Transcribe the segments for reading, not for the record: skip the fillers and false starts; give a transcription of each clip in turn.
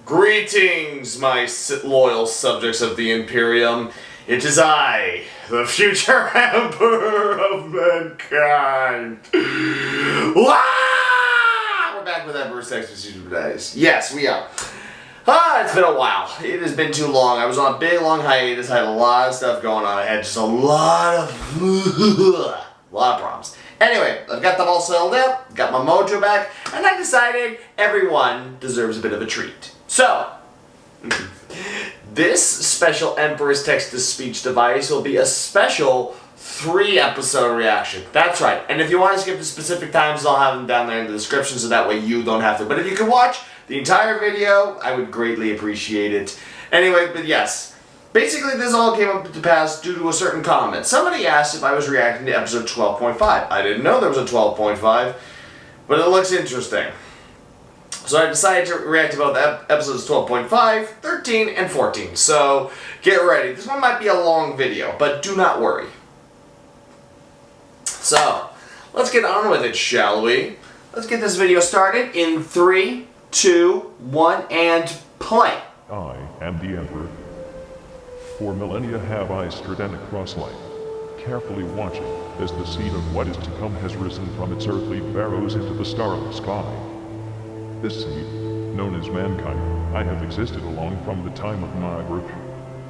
Greetings, my loyal subjects of the Imperium. It is I, the future Emperor of Mankind. Wow! We're back with Emperor's Text Procedure Days. Yes, we are. It's been a while. It has been too long. I was on a big, long hiatus. I had a lot of stuff going on. I had just a lot of problems. Anyway, I've got them all settled up, got my mojo back, and I decided everyone deserves a bit of a treat. So, this special Emperor's Text-to-Speech device will be a special 3-episode reaction. That's right. And if you want to skip the specific times, I'll have them down there in the description so that way you don't have to. But if you can watch the entire video, I would greatly appreciate it. Anyway, but yes. Basically, this all came up to pass due to a certain comment. Somebody asked if I was reacting to episode 12.5. I didn't know there was a 12.5, but it looks interesting. So I decided to react to both episodes 12.5, 13, and 14. So get ready. This one might be a long video, but do not worry. So, let's get on with it, shall we? Let's get this video started in 3, 2, 1, and play. I am the Emperor. For millennia have I stridden across life, carefully watching as the seed of what is to come has risen from its earthly barrows into the starlit sky. This seed, known as mankind, I have existed along from the time of my birth.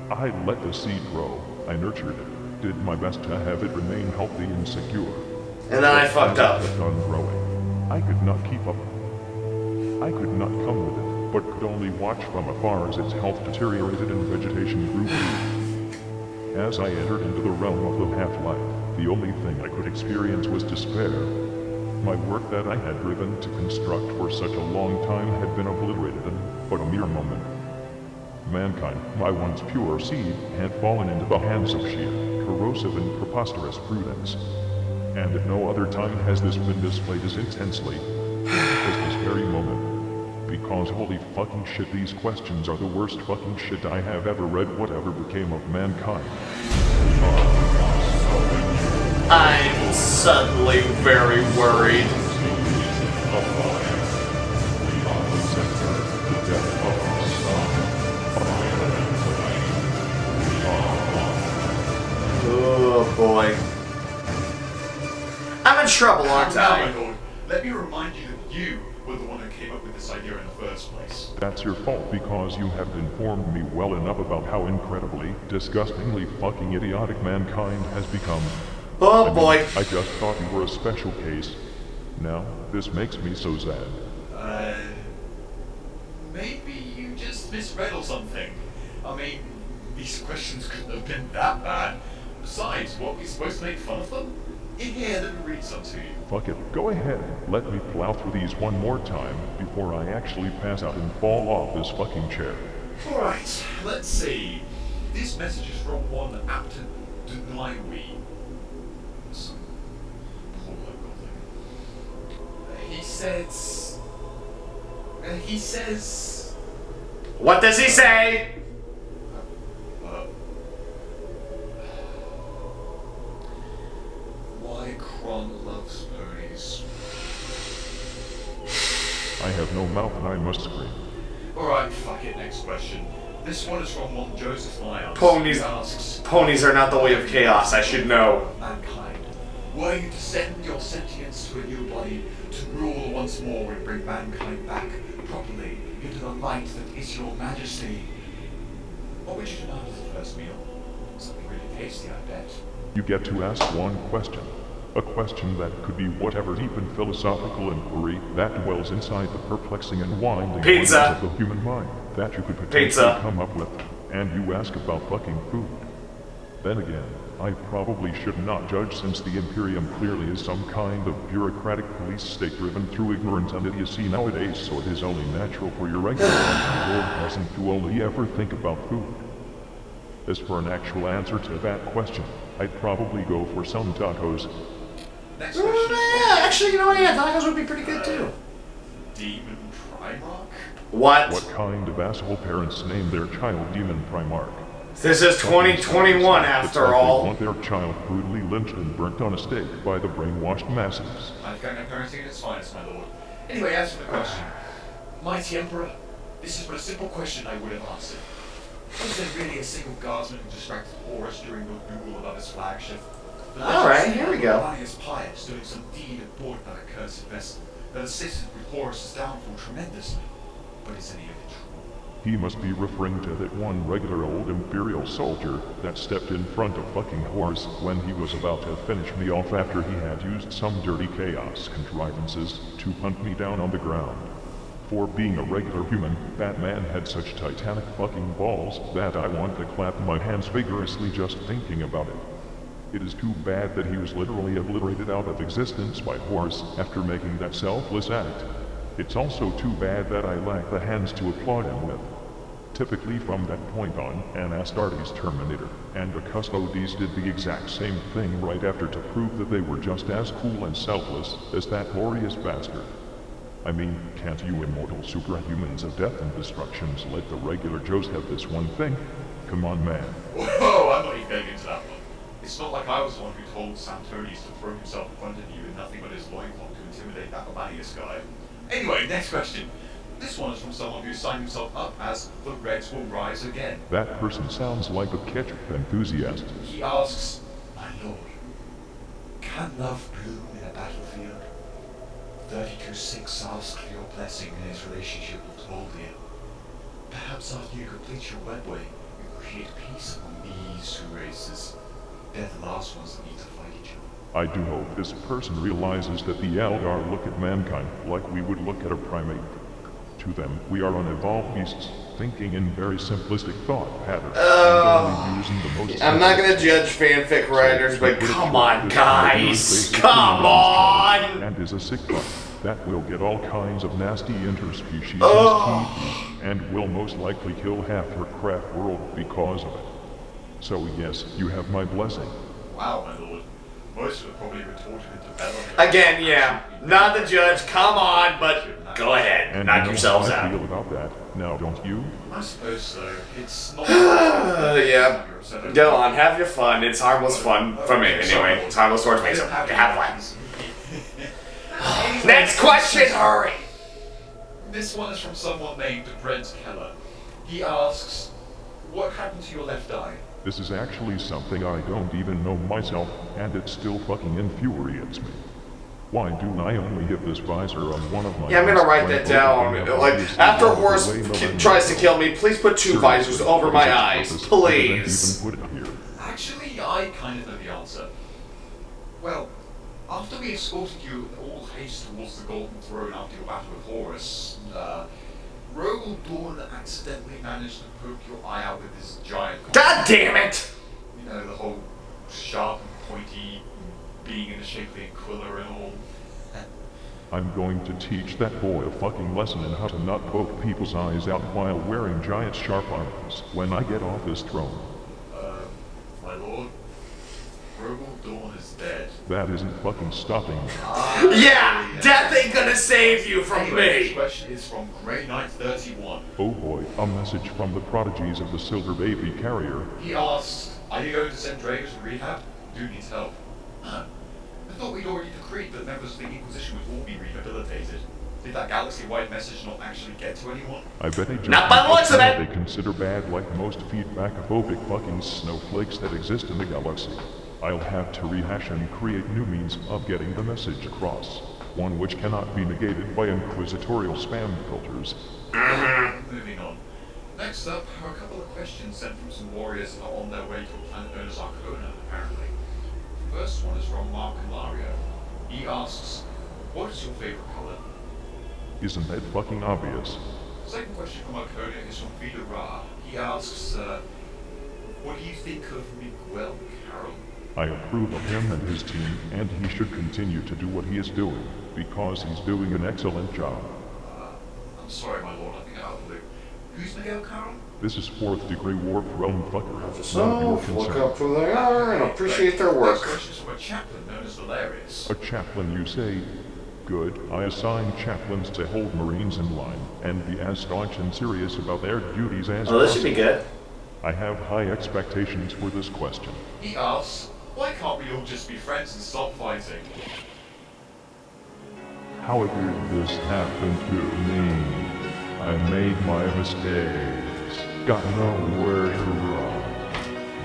I let the seed grow, I nurtured it, did my best to have it remain healthy and secure. And then I fucked up. Kept on growing. I could not keep up. I could not come with it, but could only watch from afar as its health deteriorated and vegetation grew weak. As I entered into the realm of the half-life, the only thing I could experience was despair. My work that I had driven to construct for such a long time had been obliterated in but a mere moment. Mankind, my once pure seed, had fallen into the hands of sheer, corrosive and preposterous prudence. And at no other time has this been displayed as intensely as this very moment. Because holy fucking shit, these questions are the worst fucking shit I have ever read. Whatever became of mankind? I'm suddenly very worried. Oh boy. I'm in trouble, aren't I? My lord, let me remind you that you were the one who came up with this idea in the first place. That's your fault because you have informed me well enough about how incredibly, disgustingly fucking idiotic mankind has become. Oh boy. I just thought you were a special case. Now, this makes me so sad. Maybe you just misread or something. I mean, these questions couldn't have been that bad. Besides, what, we supposed to make fun of them? In here, let me read some to you. Fuck it, go ahead. Let me plow through these one more time before I actually pass out and fall off this fucking chair. Alright, let's see. This message is from one Apton Dunlaiwi. Some poor local thing. He says... What does he say? Why Kron loves ponies. I have no mouth and I must scream. Alright, fuck it, next question. This one is from one Joseph Lyons. Ponies. He asks, Ponies are not the way of chaos, I should know. mankind, were you to send your sentience to a new body to rule once more and bring mankind back properly into the light that is your majesty, what would you demand as the first meal? Something really tasty, I bet. You get to ask one question. A question that could be whatever deep and philosophical inquiry that dwells inside the perplexing and winding Pizza. wonders of the human mind that you could potentially Pizza. come up with, and you ask about fucking food. Then again, I probably should not judge since the Imperium clearly is some kind of bureaucratic police state driven through ignorance and idiocy nowadays, so it is only natural for your regular peasant to only ever think about food. As for an actual answer to that question, I'd probably go for some tacos. Next question. Yeah, actually, you know what? Yeah, tacos would be pretty good too. Demon Primarch? What? What kind of asshole parents name their child Demon Primarch? This is 2021 It's after like they all. want their child brutally lynched and burnt on a stake by the brainwashed masses. I've got no parenting at its finest, my lord. Anyway, as for the question, Mighty Emperor, This is but a simple question I would have answered. Was there really a single guardsman who distracted Horus during your duel above his flagship? Alright, here we go. Pious Pius doing some deed aboard that accursed vessel that assisted with Horus's downfall tremendously. But is any of it true? He must be referring to that one regular old Imperial soldier that stepped in front of fucking Horus when he was about to finish me off after he had used some dirty chaos contrivances to hunt me down on the ground. For being a regular human, Batman had such titanic fucking balls that I want to clap my hands vigorously just thinking about it. It is too bad that he was literally obliterated out of existence by Horus after making that selfless act. It's also too bad that I lack the hands to applaud him with. Typically from that point on, an Astartes Terminator and the Custodes did the exact same thing right after to prove that they were just as cool and selfless as that glorious bastard. I mean, can't you immortal superhumans of death and destructions let the regular Joes have this one thing? Come on, man. Whoa, I'm not even getting into that one. It's not like I was the one who told Santonis to throw himself in front of you with nothing but his loincloth to intimidate that Obanius guy. Anyway, next question. This one is from someone who signed himself up as The Reds Will Rise Again. That person sounds like a ketchup enthusiast. He asks, My lord, can love bloom in a battlefield? 32-6 asks for your blessing in his relationship with Toldia. Perhaps after you complete your webway, you create peace among these two races. They're the last ones that need to fight each other. I do hope this person realizes that the Eldar look at mankind like we would look at a primate. To them, we are unevolved beasts, thinking in very simplistic thought patterns, and only using the most... I'm not gonna judge fanfic writers, but come on, guys! Come on! And is a sick fuck that will get all kinds of nasty interspecies TP, and will most likely kill half her craft world because of it. So yes, you have my blessing. Wow, my lord. Most of it probably retorted into battle. Again, yeah. Not the judge, come on, but go ahead, And knock you know yourselves how I out. feel about that. Now, don't you? I suppose so. It's not... Yeah. Go on, have your fun. It's harmless fun for me, anyway. It's harmless towards me, so have fun. Next question, hurry! This one is from someone named Brent Keller. He asks, what happened to your left eye? This is actually something I don't even know myself, and it still fucking infuriates me. Why do I only have this visor on one of my... Yeah, I'm gonna eyes write when that both down. of them have Like, obviously after walked Horus away millennia tries to ago? kill me, please put two Seriously, visors over what my is its eyes, purpose? please. I didn't even put it here. Actually, I kind of know the answer. Well, after we escorted you in all haste towards the Golden Throne after your battle with Horus, Rogel Dawn accidentally managed to poke your eye out with his giant... God damn it! You know, the whole sharp and pointy being in the shape of the Aquila and all. I'm going to teach that boy a fucking lesson in how to not poke people's eyes out while wearing giant sharp arms when I get off this throne. My lord, Rogel Dawn is dead. That isn't fucking stopping me. Yeah, death ain't gonna save you from Anyway, this me! question is from Grey Knight 31. Oh boy, a message from the prodigies of the Silver Baby Carrier. He asks, are you going to send Dragus to rehab? Dude needs help. Huh. I thought we'd already decreed that members of the Inquisition would all be rehabilitated. Did that galaxy-wide message not actually get to anyone? I bet they just Not by the looks of it. they consider bad like most feedback-phobic fucking snowflakes that exist in the galaxy. I'll have to rehash and create new means of getting the message across. One which cannot be negated by inquisitorial spam filters. Moving on. Next up are a couple of questions sent from some warriors that are on their way to a planet known as Arcona, apparently. The first one is from Mark Ilario. He asks, what is your favorite color? Isn't that fucking obvious? Second question from Arcona is from Vida Ra. He asks, what do you think of Miguel Carroll? I approve of him and his team, and he should continue to do what he is doing, because he's doing an excellent job. I'm sorry, my lord, I think I'm out of the loop. Who's Miguel Carroll? This is 4th degree warp realm fucker. So, Not your look concern. up who they are and appreciate their Next work. question is from a chaplain known as Valerius. A chaplain, you say? Good. I assign chaplains to hold Marines in line, and be as staunch and serious about their duties as Oh, this should be possible. good. I have high expectations for this question. He asks, why can't we all just be friends and stop fighting? How did this happen to me? I made my mistakes. Got nowhere to run.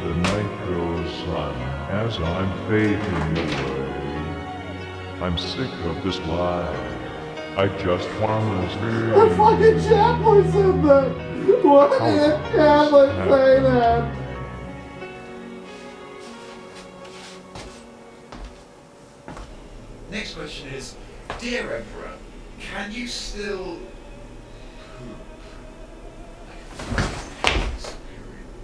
The night goes on as I'm fading away. I'm sick of this life. I just wanna stay. What fucking Chandler said that? Why did Chandler say that? Next question is, dear Emperor, can you still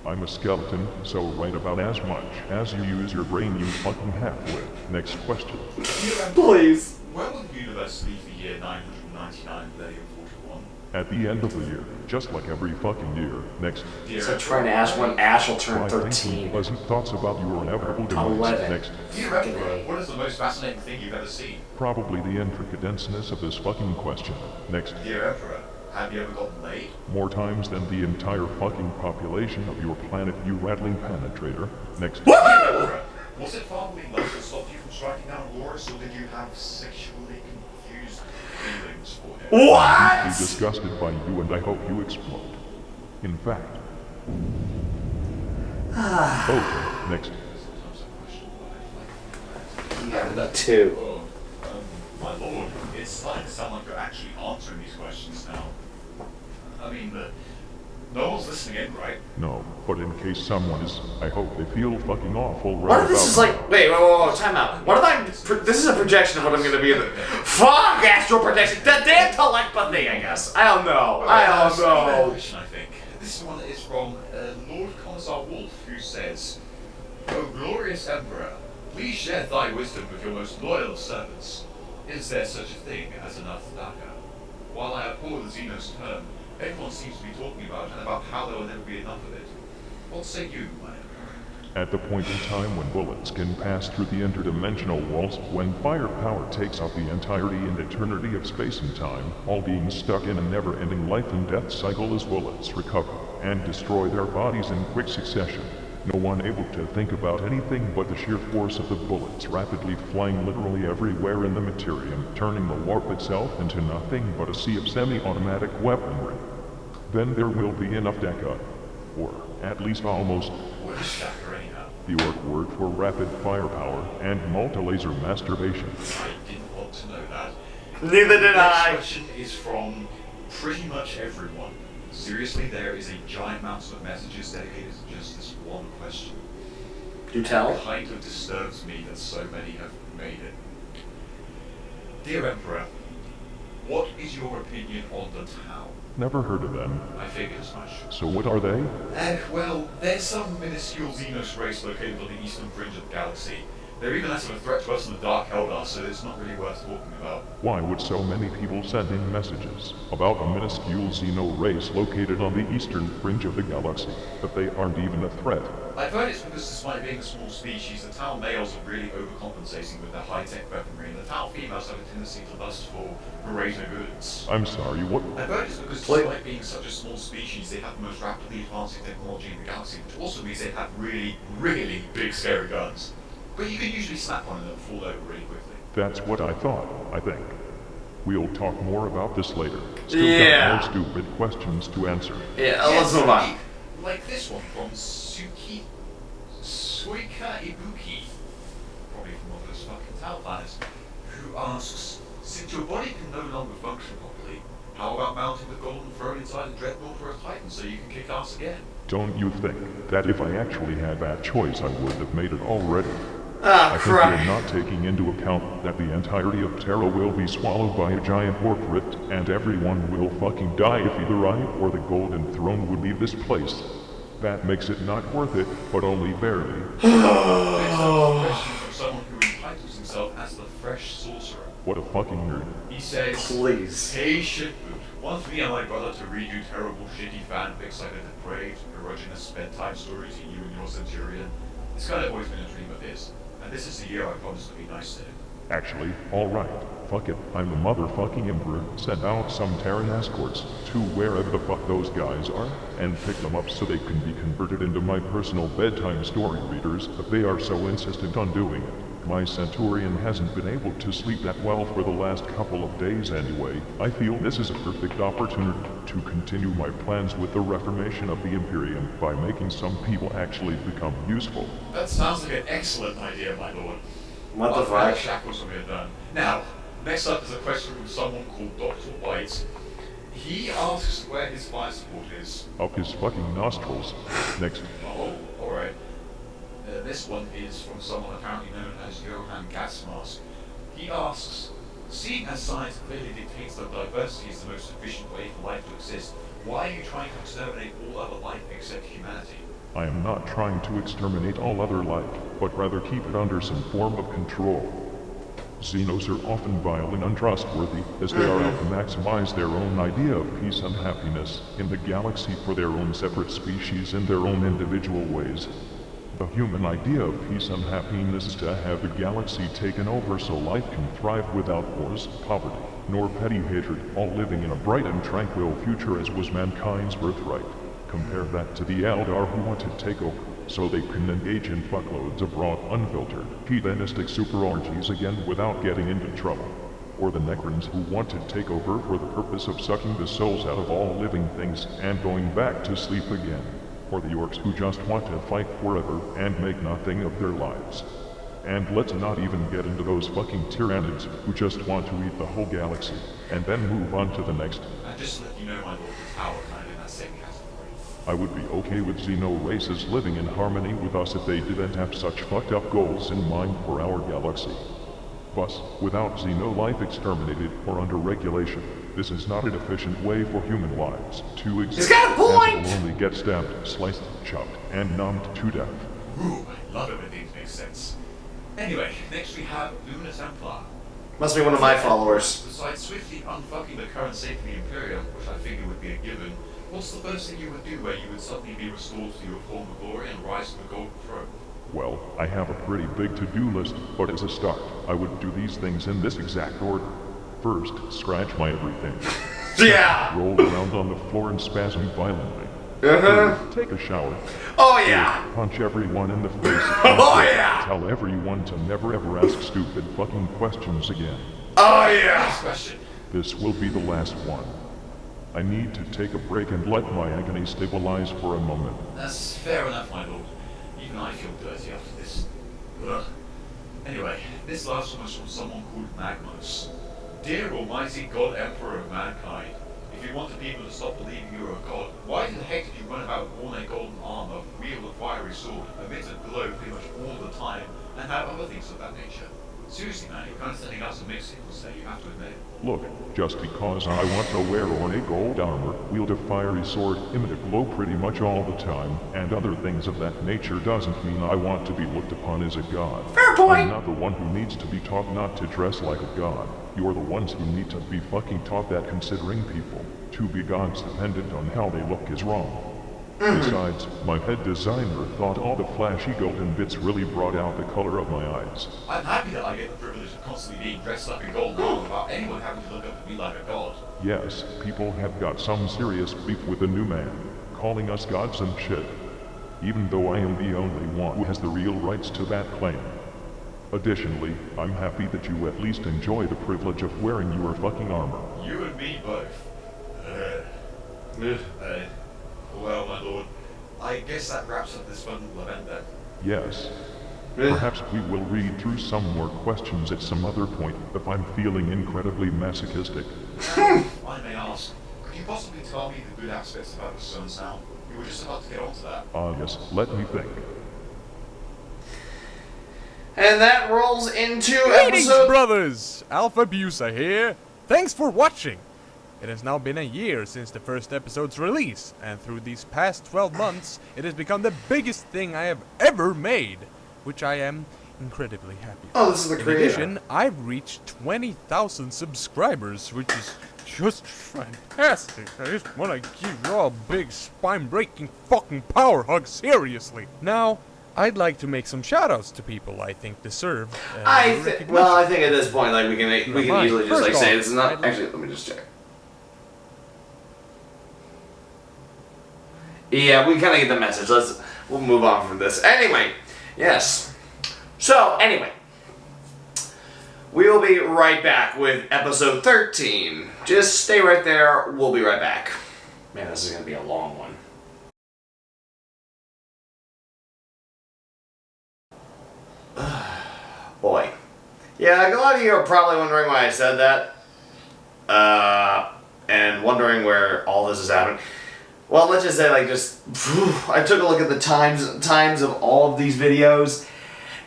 I'm a skeleton, so write about as much as you use your brain you fucking have with. Next question. Dear Emperor, Please. when will the universe leave the year 999 30 and 41? At the end of the year, just like every fucking year. Next. Dear So trying to ask when Ash will turn Why, thank you. 13. Pleasant thoughts about your inevitable demise. 11. Next. Dear Emperor, what is the most fascinating thing you've ever seen? Probably the intricate denseness of this fucking question. Next. Dear Emperor, have you ever gotten laid? More times than the entire fucking population of your planet, you rattling penetrator. Next. Dear Emperor, was it fatherly love that stopped you from striking down Horus, or did you have sexually confused feelings for him? Be What? disgusted by you and I hope you explode. In fact. Okay, next. Sometimes I question why I like Yeah, 2. Oh, my lord, it's starting to sound like you're actually answering these questions now. I mean, no one's listening in, right? No, but in case someone is, I hope they feel fucking awful right What if this about is like, wait, whoa, time out. What if this is a projection of what I'm gonna be in the, fuck astral projection, the damn telepathy, I guess. I don't know, I don't know. Question, I think. This one is from Lord Commissar Wolf, who says, O glorious Emperor, please share thy wisdom with your most loyal servants. Is there such a thing as an Athdaka? While I abhor the Xenos term, everyone seems to be talking about it and about how there will never be enough of it. What say you, my Emperor? At the point in time when bullets can pass through the interdimensional walls, when firepower takes up the entirety and eternity of space and time, all being stuck in a never-ending life and death cycle as bullets recover and destroy their bodies in quick succession. No one able to think about anything but the sheer force of the bullets rapidly flying literally everywhere in the materium, turning the warp itself into nothing but a sea of semi-automatic weaponry. Then there will be enough Deca, or at least almost, What is Deca anyhow? the orc word for rapid firepower and multi-laser masturbation. I didn't want to know that. Neither did Next I. question is from pretty much everyone. Seriously, there is a giant mountain of messages dedicated to just this one question. Do tell. It kind of disturbs me that so many have made it. Dear Emperor, what is your opinion on the Tau? Never heard of them. I figured as much. So what are they? Well, there's some minuscule Xenos race located on the eastern fringe of the galaxy. They're even less of a threat to us than the Dark Eldar, so it's not really worth talking about. Why would so many people send in messages about a minuscule Xeno race located on the eastern fringe of the galaxy, that they aren't even a threat? I've heard it's because despite being a small species, the Tau males are really overcompensating with their high-tech weaponry, and the Tau females have a tendency to lust for greater goods. I'm sorry, what? I've heard it's because despite being such a small species, they have the most rapidly advancing technology in the galaxy, which also means they have really, really big scary guns. But you can usually snap one and it'll fall over really quickly. That's what I thought, I think. We'll talk more about this later. Still Yeah. got more stupid questions to answer. Yeah, let's move on. indeed. Like this one from Suika Ibuki, probably from one of those fucking Tau planets, who asks, since your body can no longer function properly, how about mounting the golden throne inside the dreadnought for a Titan so you can kick ass again? Don't you think that if I actually had that choice, I would have made it already? Ah, I think we're crap. not taking into account that the entirety of Terra will be swallowed by a giant warp rift, and everyone will fucking die if either I or the Golden Throne would leave this place. That makes it not worth it, but only barely. Next up, a question from someone who entitles himself as the Fresh Sorcerer. What a fucking nerd. He says, Please. Hey shitboot, want me and my brother to read you terrible shitty fanfics like the depraved, erogenous bedtime story to you and your Centurion? It's kind of always been a dream of his, and this is the year I promised to be nice to him. Actually, alright. Fuck it. I'm the motherfucking Emperor. Send out some Terran escorts to wherever the fuck those guys are, and pick them up so they can be converted into my personal bedtime story readers if they are so insistent on doing it. My Centurion hasn't been able to sleep that well for the last couple of days anyway. I feel this is a perfect opportunity to continue my plans with the reformation of the Imperium by making some people actually become useful. That sounds like an excellent idea, my lord. What the I'll have fuck? shackles when we're done. Now, next up is a question from someone called Dr. White. He asks where his fire support is. Up his fucking nostrils. Next. Oh, alright. This one is from someone apparently known as Johann Gasmask. He asks, seeing as science clearly dictates that diversity is the most efficient way for life to exist, why are you trying to exterminate all other life except humanity? I am not trying to exterminate all other life, but rather keep it under some form of control. Xenos are often vile and untrustworthy, as they are out to maximize their own idea of peace and happiness in the galaxy for their own separate species in their own individual ways. The human idea of peace and happiness is to have the galaxy taken over so life can thrive without wars, poverty, nor petty hatred, all living in a bright and tranquil future as was mankind's birthright. Compare that to the Eldar who want to take over, so they can engage in fuckloads of raw, unfiltered, hedonistic super orgies again without getting into trouble. Or the Necrons who want to take over for the purpose of sucking the souls out of all living things and going back to sleep again. Or the Orcs who just want to fight forever and make nothing of their lives. And let's not even get into those fucking Tyranids who just want to eat the whole galaxy, and then move on to the next. And just to let you know, my lord, the tower kind of in that same category. I would be okay with Xeno races living in harmony with us if they didn't have such fucked up goals in mind for our galaxy. Plus, without Xeno life exterminated or under regulation, this is not an efficient way for human lives to exist. He's got a point! As it will only get stabbed, sliced, chopped, and numbed to death. Ooh, I love it when things make sense. Anyway, next we have Luna Templar. Must be one of my followers. Besides swiftly unfucking the current state of the Imperium, which I figure would be a given, what's the first thing you would do where you would suddenly be restored to your former glory and rise to the golden throne? Well, I have a pretty big to-do list, but as a start, I would do these things in this exact order. First, scratch my everything. Yeah! Roll around on the floor and spasm violently. Uh-huh. Third, take a shower. Oh yeah! Punch everyone in the face. Oh yeah! Tell everyone to never ever ask stupid fucking questions again. Oh yeah! Next question. This will be the last one. I need to take a break and let my agony stabilize for a moment. That's fair enough, my lord. Even I feel dirty after this. Ugh. Anyway, this last one is from someone called Magnus. Dear Almighty God Emperor of mankind, if you wanted people to stop believing you are a god, why the heck did you run about worn a golden armor, wield a fiery sword, emit a glow pretty much all the time, and have other things of that nature? Seriously, man, you're kind of sending out some mixed signals there, you have to admit. Look, just because I want to wear on a gold armor, wield a fiery sword, emit a glow pretty much all the time, and other things of that nature doesn't mean I want to be looked upon as a god. Fair point! I'm not the one who needs to be taught not to dress like a god. You're the ones who need to be fucking taught that considering people to be gods dependent on how they look is wrong. Besides, my head designer thought all the flashy golden bits really brought out the color of my eyes. I'm happy that I get the privilege of constantly being dressed up in golden armor without anyone having to look up at me like a god. Yes, people have got some serious beef with the new man, calling us gods and shit. Even though I am the only one who has the real rights to that claim. Additionally, I'm happy that you at least enjoy the privilege of wearing your fucking armor. You and me both. Well, my lord, I guess that wraps up this wonderful event then. Yes. Perhaps we will read through some more questions at some other point if I'm feeling incredibly masochistic. If I may ask, could you possibly tell me the good aspects about the Suns now? We were just about to get onto that. Yes, let me think. And that rolls into Greetings, episode... brothers! Alpha Busa here. Thanks for watching. It has now been a year since the first episode's release, and through these past 12 months, it has become the biggest thing I have ever made, which I am incredibly happy. Oh, this is the In creator. addition, I've reached 20,000 subscribers, which is just fantastic. I just want to give you all a big spine-breaking fucking power hug, seriously. Now, I'd like to make some shoutouts to people I think deserve recognition. Well, I think at this point, like, we can Fine. easily just, First like, say off, this is not... I'd- Actually, let me just check. Yeah, we kind of get the message. We'll move on from this. Anyway, yes. So, anyway, we will be right back with episode 13. Just stay right there. We'll be right back. Man, this is going to be a long one. Boy. Yeah, a lot of you are probably wondering why I said that. And wondering where all this is happening. Well, let's just say, like, I took a look at the times of all of these videos.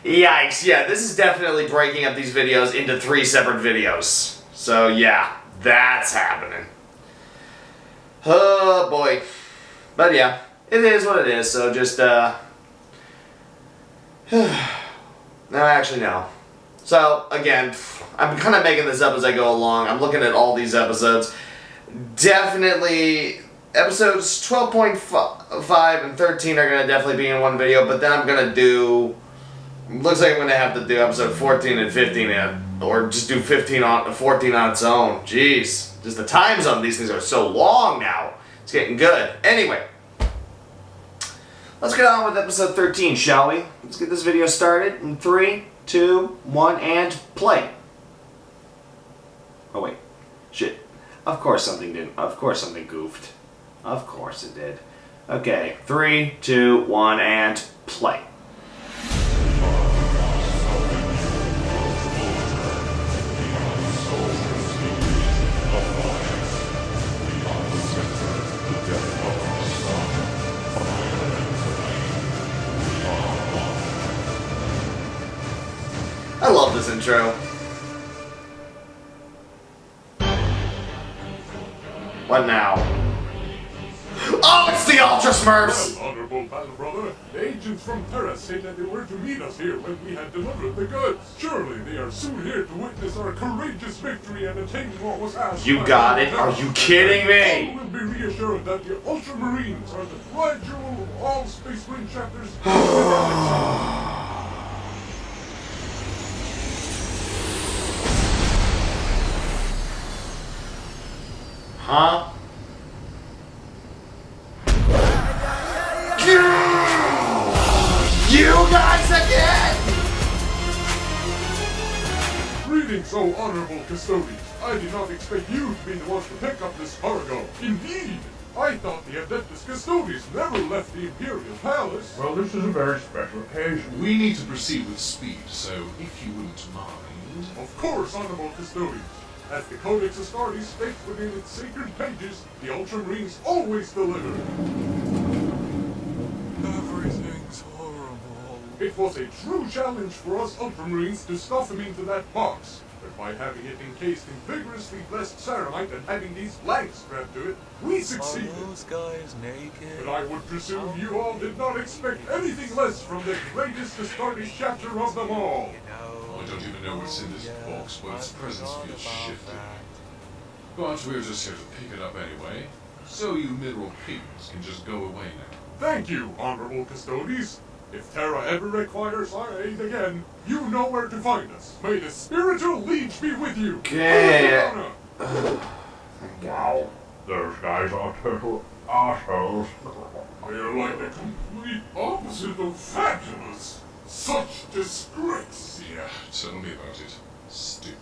Yikes, yeah, this is definitely breaking up these videos into 3 separate videos. So, yeah, that's happening. Oh, boy. But, yeah, it is what it is, so just, no, actually, no. So, again, I'm kind of making this up as I go along. I'm looking at all these episodes. Definitely, episodes 12.5 and 13 are going to definitely be in one video, but then I'm going to do... Looks like I'm going to have to do episode 14 and 15, or just do 14 on its own. Jeez. Just the times on these things are so long now. It's getting good. Anyway. Let's get on with episode 13, shall we? Let's get this video started in 3, 2, 1, and play. Oh, wait. Shit. Of course something didn't. Of course something goofed. Of course it did. Okay. 3, 2, 1, and play. I love this intro. What now? Oh, it's the Ultra Smurfs! Well, Honorable Battle Brother, the agents from Terra say that they were to meet us here when we had delivered the goods. Surely they are soon here to witness our courageous victory and attain what was asked. You got it? Are you kidding me? All will be reassured that the Ultramarines are the pride jewel of all Space Marine chapters. Huh? You guys again! Greetings, O Honorable Custodians. I did not expect you to be the ones to pick up this cargo. Indeed! I thought the Adeptus Custodians never left the Imperial Palace. Well, this is a very special occasion. We need to proceed with speed, so if you wouldn't mind... Of course, Honorable Custodians. As the Codex Astartes states within its sacred pages, the Ultramarines always deliver. Everything's horrible. It was a true challenge for us Ultramarines to stuff him into that box. But by having it encased in vigorously blessed ceramite and having these blanks strapped to it, we succeeded. Are those guys naked? But I would presume you all did not expect anything less from the greatest Astartes chapter of them all. I don't even know what's in this box, but its presence feels shifty. But we're just here to pick it up anyway, so you mineral pigments can just go away now. Thank you, Honorable Custodies. If Terra ever requires our aid again, you know where to find us. May the spiritual leech be with you. Okay. Wow, those guys are total assholes. They are like the complete opposite of fabulous. Such disgrace. Yeah, tell me about it. Stupid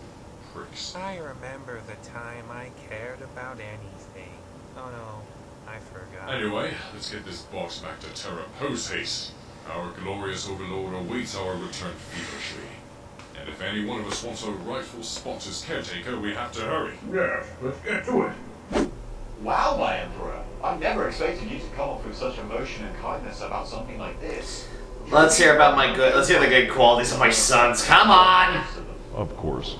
pricks. I remember the time I cared about anything. Oh no, I forgot. Anyway, let's get this box back to Terra post-haste. Our glorious overlord awaits our return feverishly. And if any one of us wants a rightful spot as caretaker, we have to hurry. Yes, let's get to it. Wow, my Emperor. I never expected you to come up with such emotion and kindness about something like this. Let's hear the good qualities of my sons. Come on! Of course.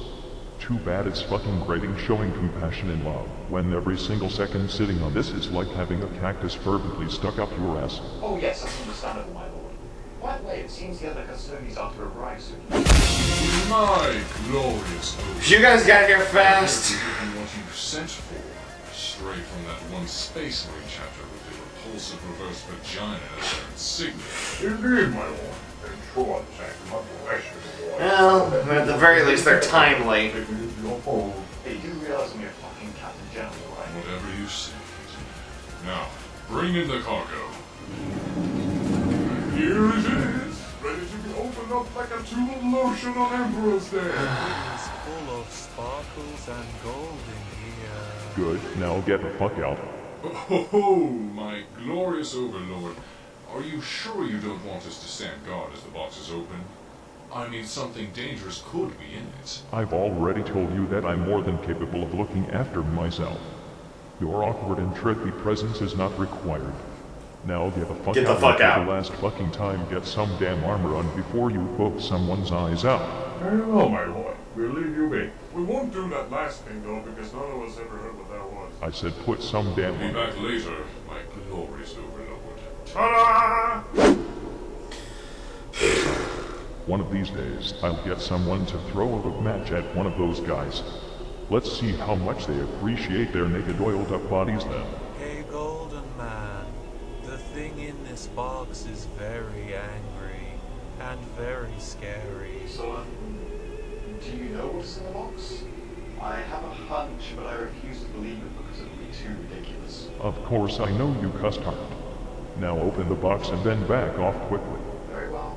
Too bad it's fucking grating showing compassion and love, when every single second sitting on this is like having a cactus fervently stuck up your ass. Oh yes, that's understandable, my lord. By the way, it seems the other custodians are to arrive soon. My glorious host. You guys got here fast. What you sent for, straight from that one Space Marine chapter with the repulsive reverse vagina as their insignia. Indeed, my lord. And sure, the second my blessed boy. Well, at the very least, they're timely. Take it into your fold. Hey, you do realize I'm your fucking Captain General, right? Whatever you say. Now, bring in the cargo. Here it is, ready to be opened up like a tube of lotion on Emperor's Day. full of sparkles and gold in here. Good, now get the fuck out. Oh, my glorious overlord. Are you sure you don't want us to stand guard as the box is open? I mean, something dangerous could be in it. I've already told you that I'm more than capable of looking after myself. Your awkward and trippy presence is not required. Now get the fuck Get the out fuck for out. the last fucking time. Get some damn armor on before you poke someone's eyes out. Very well, my boy. We'll leave you be. We won't do that last thing, though, because none of us ever heard what that was. I said put some damn Be armor. back later, my glorious overlord. Ta-da! One of these days, I'll get someone to throw a match at one of those guys. Let's see how much they appreciate their naked oiled up bodies then. Hey, Golden Man, the thing in this box is very angry and very scary. So, do you know what's in the box? I have a hunch, but I refuse to believe it because it would be too ridiculous. Of course, I know you cussed hard. Now open the box and then back off quickly. Very well,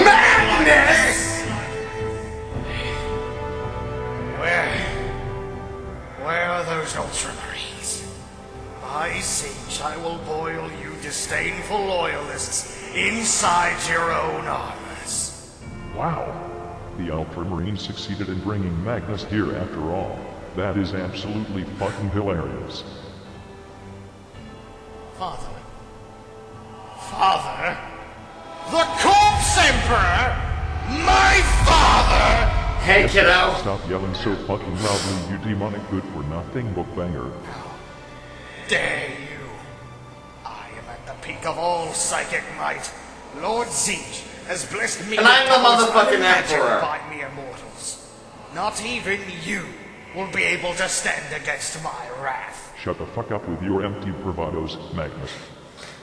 Madness! Where are those Ultramarines? By Siege, I will boil you disdainful loyalists inside your own armors. Wow. The Ultramarine succeeded in bringing Magnus here after all. That is absolutely fucking hilarious. Father? Father? The Corpse Emperor? My father? Hey, kiddo. Stop yelling so fucking loudly, you demonic good-for-nothing bookbanger. Dare you? I am at the peak of all psychic might. Lord Siege has blessed me And I'm the powers motherfucking unimagined emperor. by mere mortals. Not even you will be able to stand against my wrath. Shut the fuck up with your empty bravados, Magnus.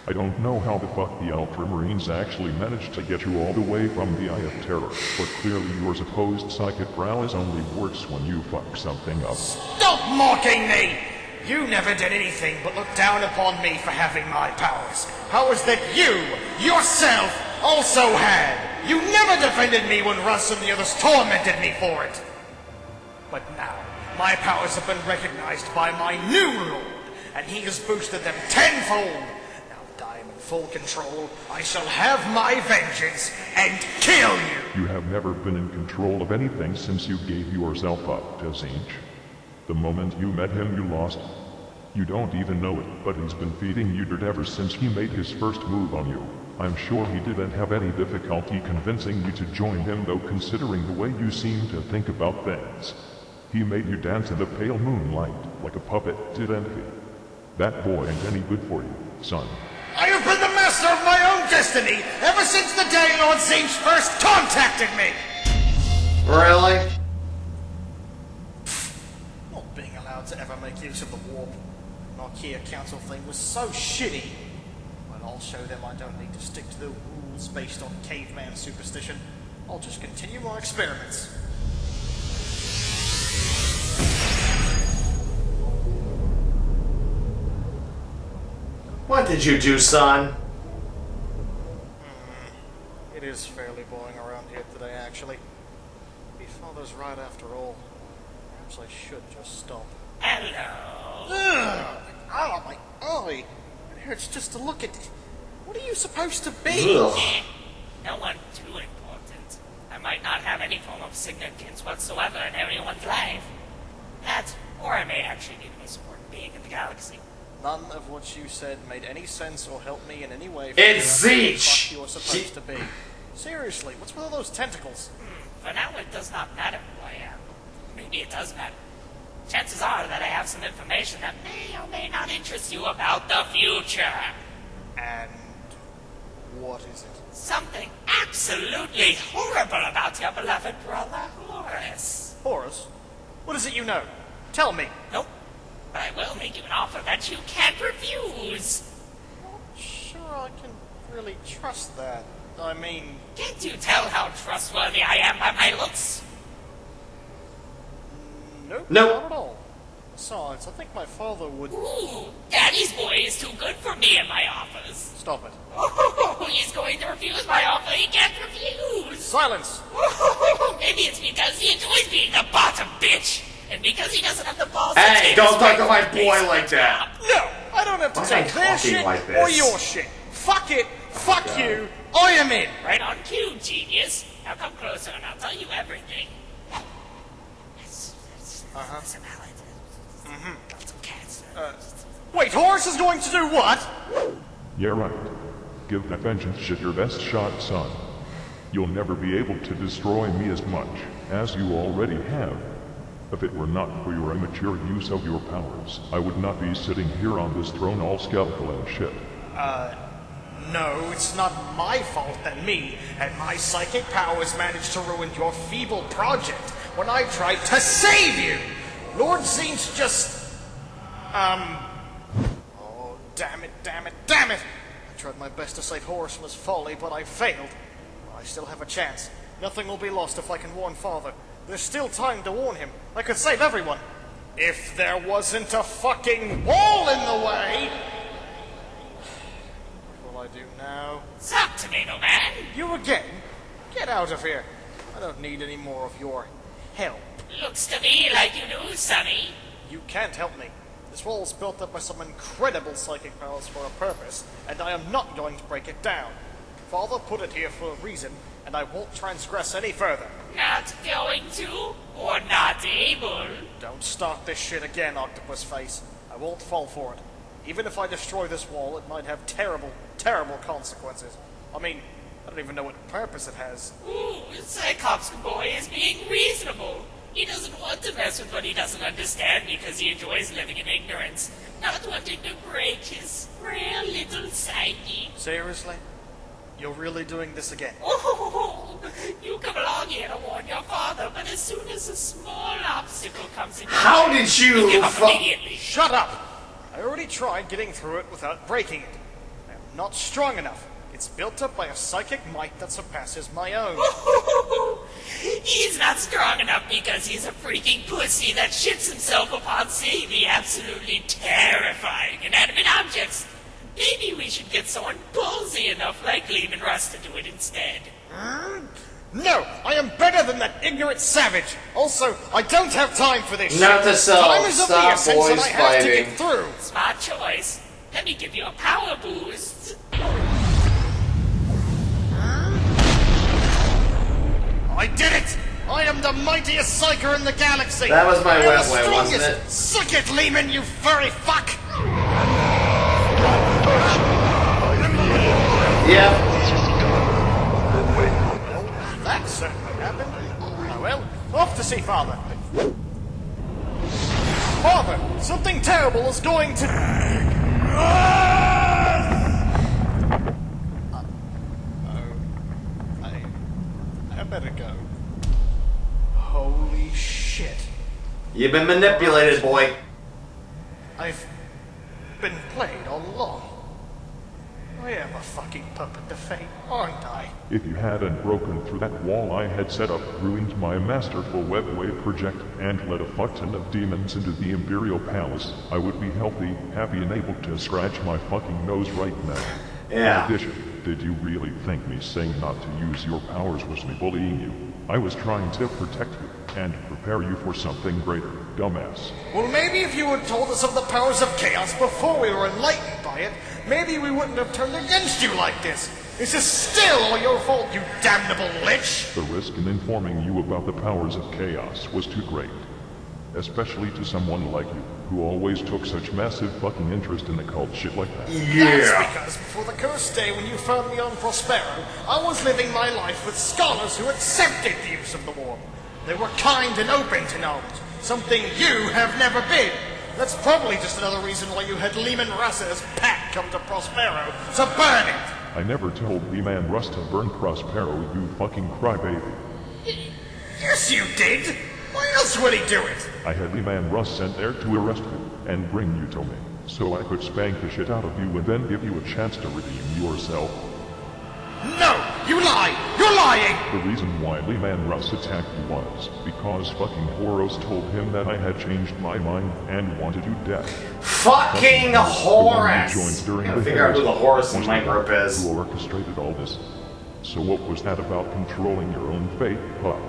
I don't know how the fuck the Ultramarines actually managed to get you all the way from the Eye of Terror, but clearly your supposed psychic prowess only works when you fuck something up. Stop mocking me! You never did anything but look down upon me for having my powers. Powers that you, yourself, also had. You never defended me when Russ and the others tormented me for it. But now, my powers have been recognized by my new lord, and he has boosted them tenfold. Now that I am in full control, I shall have my vengeance and kill you. You have never been in control of anything since you gave yourself up to Zinj. The moment you met him, you lost. You don't even know it, but he's been feeding you dirt ever since he made his first move on you. I'm sure he didn't have any difficulty convincing you to join him, though, considering the way you seem to think about things. He made you dance in the pale moonlight, like a puppet, didn't he? That boy ain't any good for you, son. I have been the master of my own destiny ever since the day Lord Zinj first contacted me. Really? Not being allowed to ever make use of the warp. Nokia Council thing was so shitty. Well, I'll show them I don't need to stick to the rules based on caveman superstition. I'll just continue my experiments. What did you do, son? It is fairly boring around here today, actually. My father's right after all. Perhaps I should just stop. Hello. Ugh! Oh, my eye! It hurts just to look at it. What are you supposed to be? Ugh. No one too important. I might not have any form of significance whatsoever in anyone's life. That, or I may actually be the most important being in the galaxy. None of what you said made any sense or helped me in any way. It's figure out who the Zinj! fuck you're supposed to be. Seriously, what's with all those tentacles? For now, it does not matter who I am. Maybe it does matter. Chances are that I have some information that may or may not interest you about the future. And what is it? Something absolutely horrible about your beloved brother, Horus. Horus? What is it you know? Tell me. Nope. But I will make you an offer that you can't refuse. Not sure I can really trust that. I mean... Can't you tell how trustworthy I am by my looks? Nope, Nope. not at all. Besides, I think my father would... Ooh, Daddy's boy is too good for me. me and my offers. Stop it. He's going to refuse my offer. He can't refuse. Silence! Maybe it's because he enjoys being the bottom bitch. And because he doesn't have the balls Hey, to take don't his talk to my rightful place boy at like the that. top. No, I don't have to Why am I take their talking shit like or this? your shit. Fuck it. Fuck you. I am in. Right on cue, genius. Now come closer and I'll tell you everything. Wait, Horus is going to do what? Yeah, right. Give that vengeance shit your best shot, son. You'll never be able to destroy me as much as you already have. If it were not for your immature use of your powers, I would not be sitting here on this throne all skeletal and shit. No, it's not my fault that me and my psychic powers managed to ruin your feeble project when I tried to save you! Lord Zin's just... Oh, damn it, damn it, damn it! I tried my best to save Horus from his folly, but I failed. I still have a chance. Nothing will be lost if I can warn Father. There's still time to warn him. I could save everyone. If there wasn't a fucking wall in the way! What will I do now? Stop, Tomato Man. You again? Get out of here. I don't need any more of your help. Looks to me like you knew, Sonny. You can't help me. This wall is built up by some incredible psychic powers for a purpose, and I am not going to break it down. Father put it here for a reason, and I won't transgress any further. Not going to, or not able. Don't start this shit again, Octopus Face. I won't fall for it. Even if I destroy this wall, it might have terrible, terrible consequences. I mean, I don't even know what purpose it has. Ooh, Cyclops boy is being reasonable. He doesn't want to mess with what he doesn't understand because he enjoys living in ignorance, not wanting to break his frail little psyche. Seriously? You're really doing this again? Oh, you come along here to warn your father, but as soon as a small obstacle comes in, How did you give up immediately. Shut up! I already tried getting through it without breaking it. I'm not strong enough. It's built up by a psychic might that surpasses my own. He's not strong enough because he's a freaking pussy that shits himself upon seeing the absolutely terrifying inanimate objects. Maybe we should get someone ballsy enough like Lehman Russ to do it instead. No, I am better than that ignorant savage. Also, I don't have time for this Not shit. to sell. Time is of the Stop, essence, boys and I have to fighting. get through. Smart choice. Let me give you a power boost. I did it! I am the mightiest psyker in the galaxy! That was my I am wet the way, wasn't strongest. it? Suck it, Lehman, you furry fuck! Yep. That certainly happened. Oh well, off to see Father. Father, something terrible is going to... I better go. Holy shit. You've been manipulated, boy. I've been played all along. I am a fucking puppet to fate, aren't I? If you hadn't broken through that wall I had set up, ruined my masterful web wave projector, and let a fuck ton of demons into the Imperial Palace, I would be healthy, happy, and able to scratch my fucking nose right now. Yeah. In addition, did you really think me saying not to use your powers was me bullying you? I was trying to protect you and prepare you for something greater, dumbass. Well, maybe if you had told us of the powers of chaos before we were enlightened by it, maybe we wouldn't have turned against you like this. This is still all your fault, you damnable lich! The risk in informing you about the powers of chaos was too great. Especially to someone like you, who always took such massive fucking interest in occult shit like that. That's because before the cursed day when you found me on Prospero, I was living my life with scholars who accepted the use of the war. They were kind and open to knowledge, something you have never been. That's probably just another reason why you had Lehman Russ's pack come to Prospero to burn it. I never told Lehman Russ to burn Prospero, you fucking crybaby. Yes, you did. Why else would he do it? I had Lehman Russ sent there to arrest you and bring you to me, so I could spank the shit out of you and then give you a chance to redeem yourself. No! You lie! You're lying! The reason why Lehman Russ attacked you was because fucking Horos told him that I had changed my mind and wanted you dead. Fucking Horus! Joined during Gotta the figure out who the Horus in was my the group one is. who orchestrated all this. So what was that about controlling your own fate, Puck?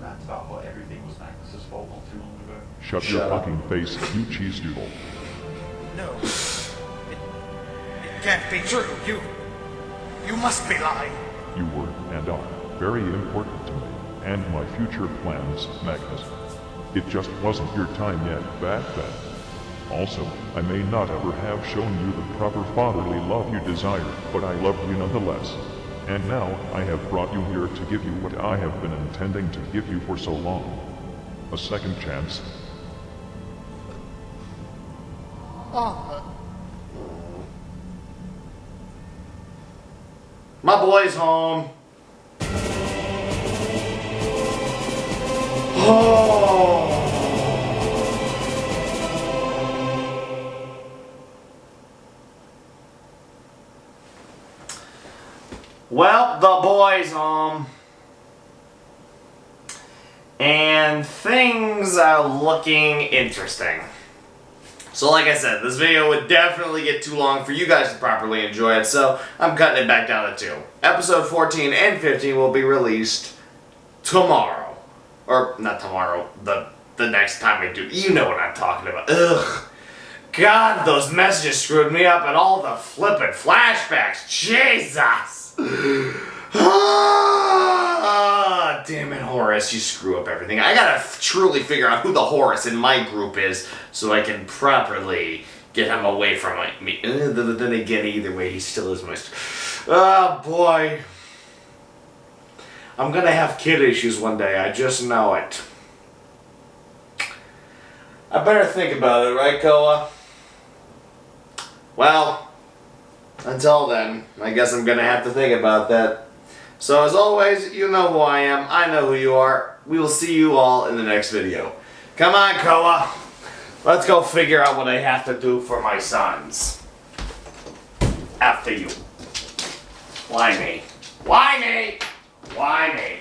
That's about what everything was Magnus's fault not too long ago. Shut your fucking face, you cheese doodle. No. It can't be true. You must be lying. You were, and are, very important to me, and my future plans, Magnus. It just wasn't your time yet back then. Also, I may not ever have shown you the proper fatherly love you desired, but I loved you nonetheless. And now, I have brought you here to give you what I have been intending to give you for so long. A second chance. My boy's home. Oh. Well, the boy's home. And things are looking interesting. So like I said, this video would definitely get too long for you guys to properly enjoy it, so I'm cutting it back down to 2. Episode 14 and 15 will be released tomorrow. Or, not tomorrow, the next time I do. You know what I'm talking about. Ugh. God, those messages screwed me up and all the flippin' flashbacks. Jesus! Ah, damn it, Horus, you screw up everything. I gotta truly figure out who the Horus in my group is so I can properly get him away from me. Then again, either way, he still is my... Oh, boy. I'm gonna have kid issues one day, I just know it. I better think about it, right, Koa? Well... Until then, I guess I'm gonna have to think about that. So as always, you know who I am, I know who you are. We will see you all in the next video. Come on, Koa. Let's go figure out what I have to do for my sons. After you. Why me? Why me? Why me?